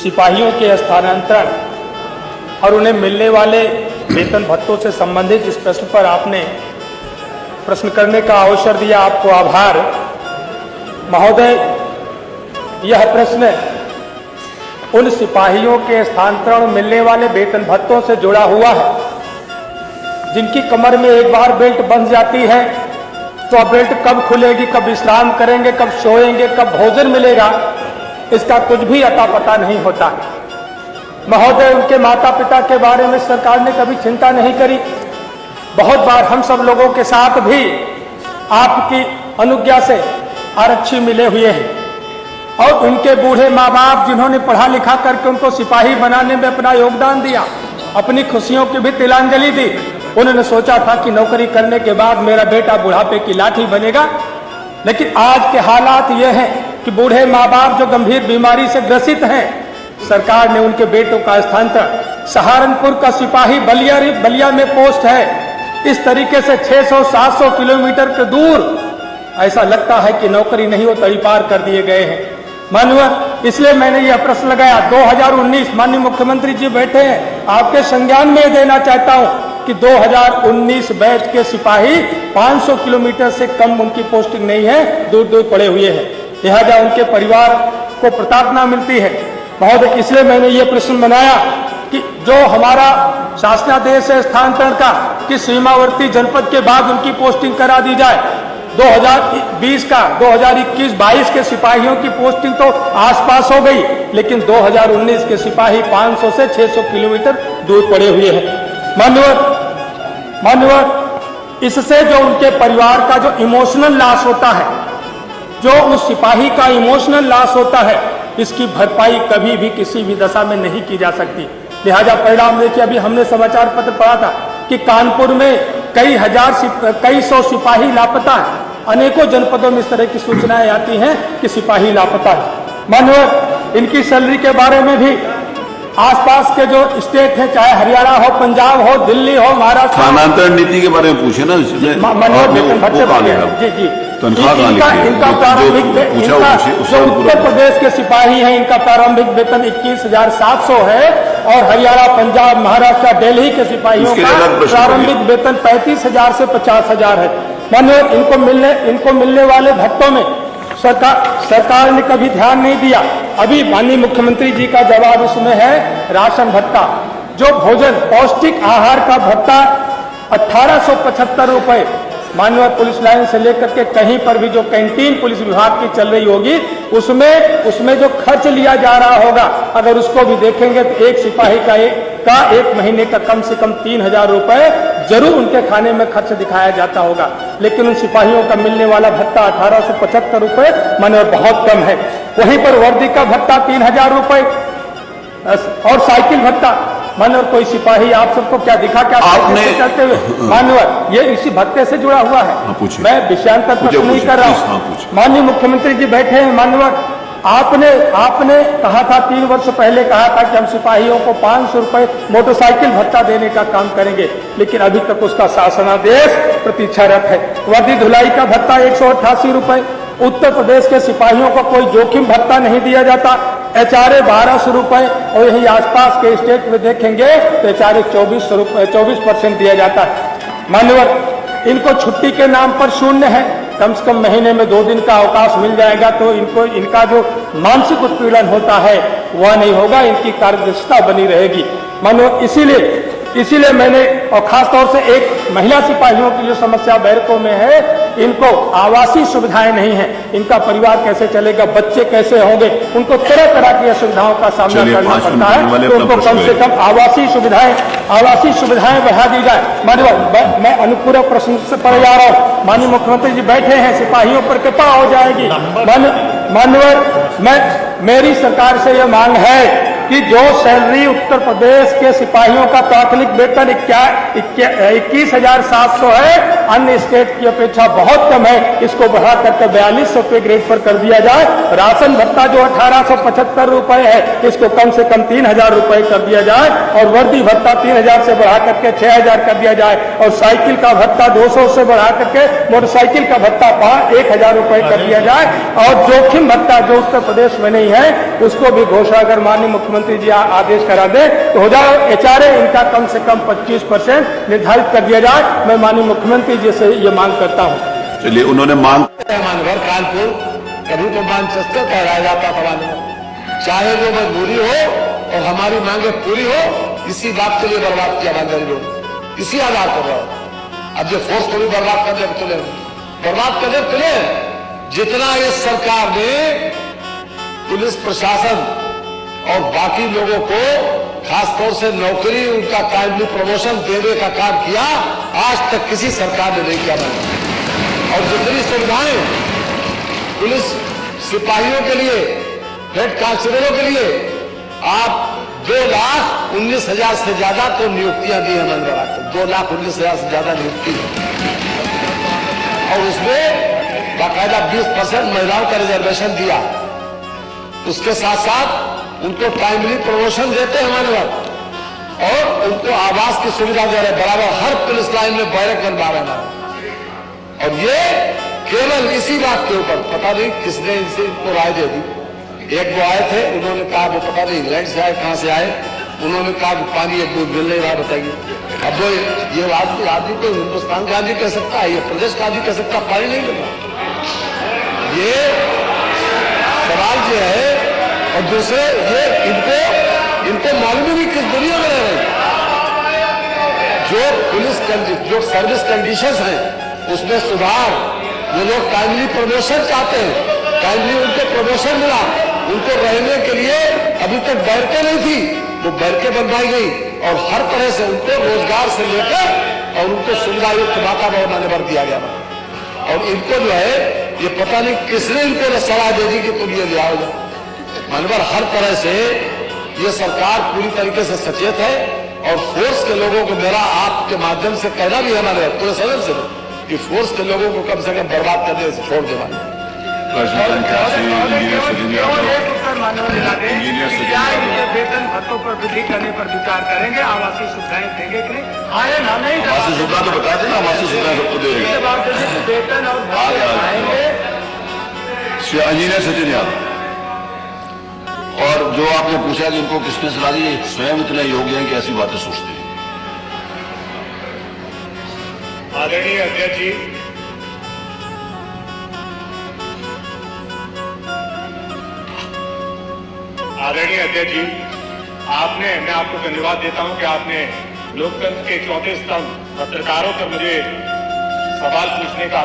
सिपाहियों के स्थानांतरण और उन्हें मिलने वाले वेतन भत्तों से संबंधित इस प्रश्न पर आपने प्रश्न करने का अवसर दिया, आपको आभार। महोदय, यह प्रश्न उन सिपाहियों के स्थानांतरण मिलने वाले वेतन भत्तों से जुड़ा हुआ है जिनकी कमर में एक बार बेल्ट बंध जाती है तो अब बेल्ट कब खुलेगी, कब विश्राम करेंगे, कब सोएंगे, कब भोजन मिलेगा, इसका कुछ भी अता पता नहीं होता। महोदय, उनके माता पिता के बारे में सरकार ने कभी चिंता नहीं करी। बहुत बार हम सब लोगों के साथ भी आपकी अनुज्ञा से आरक्षी मिले हुए हैं और उनके बूढ़े माँ बाप जिन्होंने पढ़ा लिखा करके उनको सिपाही बनाने में अपना योगदान दिया, अपनी खुशियों की भी तिलांजलि दी। उन्होंने सोचा था कि नौकरी करने के बाद मेरा बेटा बुढ़ापे की लाठी बनेगा, लेकिन आज के हालात ये हैं कि बूढ़े माँ बाप जो गंभीर बीमारी से ग्रसित हैं, सरकार ने उनके बेटों का स्थानांतरण सहारनपुर का सिपाही बलिया में पोस्ट है, इस तरीके से 600-700 किलोमीटर के दूर ऐसा लगता है कि नौकरी नहीं हो तड़ी पार कर दिए गए हैं। माननीय, इसलिए मैंने यह प्रश्न लगाया। 2019 माननीय मुख्यमंत्री जी बैठे हैं, आपके संज्ञान में देना चाहता हूं कि 2019 बैच के सिपाही 500 किलोमीटर से कम उनकी पोस्टिंग नहीं है, दूर दूर पड़े हुए हैं, लिहाजा उनके परिवार को प्रताड़ना मिलती है। महोदय, इसलिए मैंने ये प्रश्न बनाया कि जो हमारा शासनादेश है स्थानांतरण का कि सीमावर्ती जनपद के बाद उनकी पोस्टिंग करा दी जाए। 2020 का 2021-22 के सिपाहियों की पोस्टिंग तो आसपास हो गई, लेकिन 2019 के सिपाही 500 से 600 किलोमीटर दूर पड़े हुए हैं। माननीय, इससे जो उनके परिवार का जो इमोशनल लॉस होता है, जो उस सिपाही का इमोशनल लॉस होता है, इसकी भरपाई कभी भी किसी भी दशा में नहीं की जा सकती। लिहाजा परिणाम देखिए, अभी हमने समाचार पत्र पढ़ा था कि कानपुर में कई सौ सिपाही लापता है। अनेकों जनपदों में इस तरह की सूचनाएं आती हैं कि सिपाही लापता है। माननीय, इनकी सैलरी के बारे में भी आसपास के जो स्टेट है, चाहे हरियाणा हो, पंजाब हो, दिल्ली हो, महाराष्ट्र, स्थानांतरण नीति के बारे में पूछे ना, जी जी, इनका प्रारंभिक जो उत्तर प्रदेश के सिपाही हैं, इनका प्रारंभिक वेतन 21,700 है और हरियाणा, पंजाब, महाराष्ट्र, दिल्ली के सिपाहियों का प्रारंभिक वेतन 35,000 से 50,000 है। माननीय, इनको मिलने वाले भत्तों में सरकार ने कभी ध्यान नहीं दिया। अभी माननीय मुख्यमंत्री जी का जवाब इसमें है राशन भत्ता, जो भोजन पौष्टिक आहार का भत्ता 1875 रुपए, माननीय पुलिस लाइन से लेकर के कहीं पर भी जो कैंटीन पुलिस विभाग की चल रही होगी उसमें जो खर्च लिया जा रहा होगा, अगर उसको भी देखेंगे तो एक सिपाही का एक महीने का कम से कम 3,000 रुपए जरूर उनके खाने में खर्च दिखाया जाता होगा। लेकिन उन सिपाहियों का मिलने वाला भत्ता 1875 रुपए माने बहुत कम है। वहीं पर वर्दी का भत्ता 3,000 रुपए और साइकिल भत्ता, मानव कोई सिपाही आप सबको क्या दिखा क्या चलते हुए, मानव ये इसी भत्ते से जुड़ा हुआ है। मैं विषयांतर प्रश्न नहीं कर रहा हूँ। माननीय मुख्यमंत्री जी बैठे हैं। मानव, आपने कहा था 3 वर्ष पहले कहा था कि हम सिपाहियों को 500 रुपए मोटरसाइकिल भत्ता देने का काम करेंगे, लेकिन अभी तक उसका शासनादेश प्रतीक्षारत है। वर्दी धुलाई का भत्ता 188 रुपए। उत्तर प्रदेश के सिपाहियों को कोई जोखिम भत्ता नहीं दिया जाता। HRA 1200 रुपए और यही आसपास के स्टेट में देखेंगे तो HRA 24% दिया जाता है। मान्यवर, इनको छुट्टी के नाम पर शून्य है। कम से कम महीने में 2 दिन का अवकाश मिल जाएगा तो इनका जो मानसिक उत्पीड़न होता है वह नहीं होगा, इनकी कार्यदक्षता बनी रहेगी। मानो इसीलिए मैंने, और खासतौर से एक महिला सिपाहियों की जो समस्या बैरकों में है, इनको आवासीय सुविधाएं नहीं है, इनका परिवार कैसे चलेगा, बच्चे कैसे होंगे, उनको तरह तरह की असुविधाओं का सामना करना पड़ता है। तो उनको कम से कम आवासीय सुविधाएं बढ़ा दी जाए। माननीय, मैं अनुपूरक प्रश्न से पढ़ जा रहा हूँ। माननीय मुख्यमंत्री जी बैठे हैं, सिपाहियों पर कृपा हो जाएगी। माननीय, मेरी सरकार से यह मांग है कि जो सैलरी उत्तर प्रदेश के सिपाहियों का प्राथमिक वेतन 21,700 है, अन्य स्टेट की अपेक्षा बहुत कम है, इसको बढ़ा करके 4200 पे ग्रेड पर कर दिया जाए। राशन भत्ता जो 1875 रुपए है, इसको कम से कम 3000 रुपए कर दिया जाए और वर्दी भत्ता 3000 से बढ़ा करके 6000 कर दिया जाए और साइकिल का भत्ता 200 से बढ़ा करके मोटरसाइकिल का भत्ता 1000 रुपए कर दिया जाए और जोखिम भत्ता जो उत्तर प्रदेश में नहीं है उसको भी घोषणा अगर माननीय मुख्यमंत्री जी आदेश करा दे तो हो जाए। HRA इनका कम से कम 25% निर्धारित कर दिया जाए। मैं माननीय मुख्यमंत्री जी से ये मांग करता हूँ। चलिए, उन्होंने मांग मानवर कानपुर कभी तो मानचेस्टर कहलाया जाता था मानवर, चाहे वो मजबूरी हो और हमारी मांगे पूरी हो, इसी बात के लिए बर्बाद किया मानवर लोग, इसी आधार पर रहो। अब जो फोर्स को भी बर्बाद कर दे तुले, बर्बाद कर दे तुले। जितना इस सरकार ने पुलिस प्रशासन और बाकी लोगों को खासतौर से नौकरी उनका कायमी प्रमोशन देने का काम किया, आज तक किसी सरकार ने नहीं किया। और जितनी सुविधाएं पुलिस सिपाहियों के लिए, हेड कांस्टेबलों के लिए, आप 2,19,000 से ज्यादा तो नियुक्तियां दी है मनोहर को, 2,19,000 से ज्यादा नियुक्ति और उसमें बाकायदा 20% महिलाओं का रिजर्वेशन दिया। उसके साथ साथ उनको टाइमली प्रमोशन देते हैं मानवर और उनको आवास की सुविधा दे रहे, बराबर हर पुलिस लाइन में बैरक बनवा रहे हैं। और ये केवल इसी बात के ऊपर, पता नहीं किसने इनको राय दे दी। एक वो आए थे, उन्होंने कहा वो पता नहीं इंग्लैंड से आए, कहां से आए, उन्होंने कहा कि पानी एक दूध मिल नहीं रहा, बताइए। अब वो ये आदमी को हिंदुस्तान का आदमी कह सकता है, ये प्रदेश का आदमी कह सकता है पानी नहीं मिल रहा। ये सवाल जो है। और दूसरे ये इनको मालूम भी किस दुनिया में रह रहे, जो पुलिस जो सर्विस कंडीशंस हैं उसमें सुधार, वो लोग टाइमली प्रमोशन चाहते हैं, टाइमली उनको प्रमोशन मिला, उनको रहने के लिए अभी तक बैरकें नहीं थी, वो बैरकें बनवाई गई और हर तरह से उनको रोजगार से लेकर और उनको सुविधा युक्त वातावरण भर दिया गया। और इनको जो है ये पता नहीं किसने इनको सलाह दे दी कि तुम ये ले आओगे। मनवर हर तरह से ये सरकार पूरी तरीके से सचेत है और फोर्स के लोगों को मेरा आपके माध्यम से कहना भी है हमारे पूरे सदन से कि फोर्स के लोगों को कम से कम बर्बाद करने से छोड़ दे। वेतन भत्तों पर वृद्धि करने पर विचार करेंगे, आवासीय सुविधाएं देंगे कि नहीं, आए ना नहीं आवासीय सुविधा तो बता देना, आवासीय सुविधा सबको देंगे। वेतन और भत्ते बढ़ाएंगे। इंजीनियर सचिन यादव, और जो आपने पूछा कि इनको किसने सलाह दी, स्वयं इतने योग्य हैं कि ऐसी बातें सोचते हैं। आदरणीय अध्यक्ष जी, आदरणीय अध्यक्ष जी, मैं आपको धन्यवाद देता हूं कि आपने लोकतंत्र के चौथे स्तंभ पत्रकारों पर मुझे सवाल पूछने का